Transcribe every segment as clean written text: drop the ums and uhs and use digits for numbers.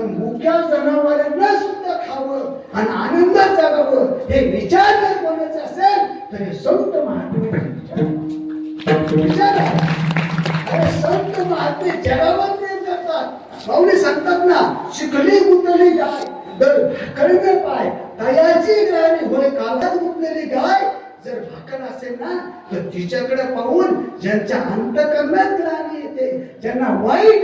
मुक्या जनावरांना सुद्धा खावं आणि आनंदात जगावं हे विचार जर कोणाचे असेल तर हे संत महात्मे विचार आहे. संत महात्मे जगावर प्रेम करतात. माऊली सांगतात ना, शिकली गुंतली गाय दर भाकरीने पाय, दयाची ग्राणी होय काळात गुंतलेली गाय. जर भाकर असेल ना तर तिच्याकडे पाहून ज्यांच्या अंतकरणात ग्लानी येते, ज्यांना वाईट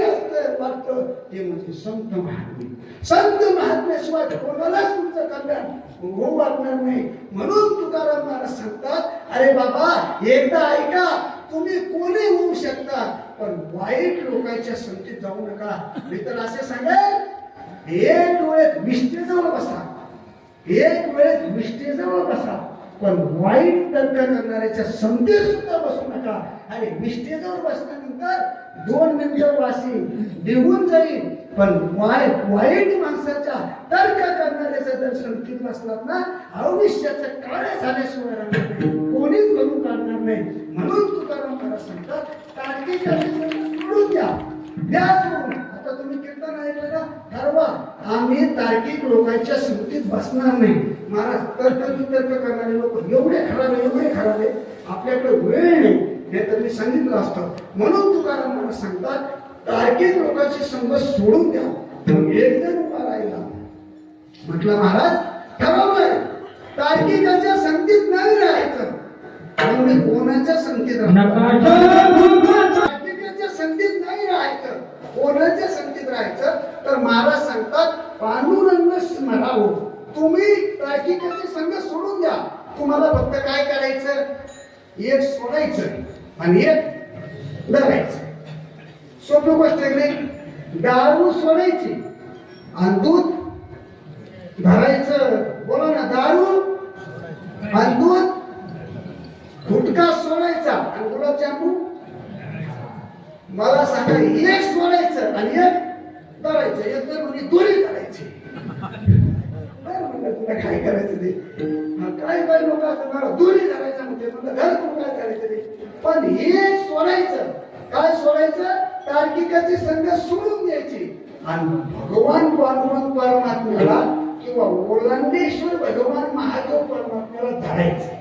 वाटतं ते म्हणजे संत महात्मे. संत महात्म्याशिवाय कोणालाच तुमचं कल्याण होऊ वाटणार नाही. म्हणून तुकाराम महाराज सांगतात, अरे बाबा एकदा ऐका, तुम्ही कोणी होऊ शकता पण वाईट लोकांच्या संगतीत जाऊ नका. मी तर असे सांगेल, एक वेळेस विष्ठेजवळ बसा, एक वेळेस विष्ठेजवळ बसा, पण वाईट तर्क करणाऱ्याच्या संगतीत सुद्धा बसू नका. आणि विष्ठेजवळ बसल्यानंतर 2 मिनिटं वासी निघून जाईल, पण वाईट माणसाच्या तर्क करणाऱ्याच्या जर संगतीत बसलात ना, आयुष्याचं काळे झाल्याशिवाय राहणार नाही, कोणीच घडून काढणार नाही. म्हणून तुकाराम महाराज सांगतात, तार्किक सोडून द्या, द्या सोडून. आता तुम्ही कीर्तन ऐकलं ना, ठरवा आम्ही तार्किक लोकांच्या संगतीत बसणार नाही. महाराज तर्क करणारे लोक एवढे खराब आहे, आपल्याकडे वेळ नाही, हे तर मी सांगितलं असतं. म्हणून तुकाराम महाराज सांगतात, तार्किक लोकांची संगत सोडून द्या. एक जण उभा राहिला, म्हटलं महाराज ठरवलंय तार्किकाच्या संगतीत नाही राहायचं. मी कोणाच्या संगतीत तार्किकाच्या संगतीत नाही राहायचं, कोणाच्या संगतीत राहायचं. तर महाराज सांगतात, पांडुरंग स्मरावं. तुम्ही तार्किकाची संगत सोडून द्या. तुम्हाला फक्त काय करायचं, एक सोडायचं आणि एक धरायचं. सोपी गोष्ट आहे नाही. दारू सोडायची आणि दूध धरायचं. बोला ना, दारू आणि दूध, गुटखा सोडायचा आणि गुलाबजामुन. मला सांगा, एक सोडायचं आणि एक धरायचं. एक तर म्हणजे दोन्ही करायची. तुला काय करायचं ते, काय लोक असतात मला दोन्ही धरायचं म्हणते, मला घर तू काय करायचं ते. पण हे सोडायचं. काय सोडायचं, तार्किकाची संगत सोडून द्यायची आणि भगवान पांडुरंग परमात्म्याला किंवा ओलांडेश्वर भगवान महादेव परमात्म्याला धरायचं.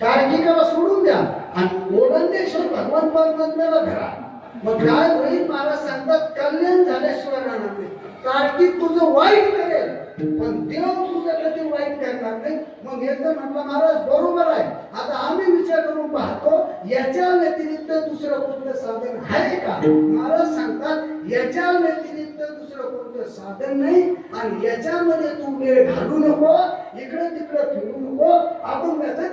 तार्किकाला सोडून द्या आणि ओलांडेश्वर भगवान परमात्म्याला धरा. मग काय होईल, महाराज सांगतात, कल्याण झाल्याशिवाय राहणार नाही. तार्किक तुझं वाईट करेल पण देव तुझं कधी वाईट करणार नाही. मग एकदा म्हटलं, महाराज बरोबर आहे, आता आम्ही विचार करून पाहतो, याच्या व्यतिरिक्त दुसरं कोणतं साधन आहे का. महाराज सांगतात, याच्या व्यतिरिक्त दुसरं कोणतं साधन नाही आणि याच्यामध्ये तू वेळ घालू नको, इकडे तिकडे फिरू नको. आपण त्याचं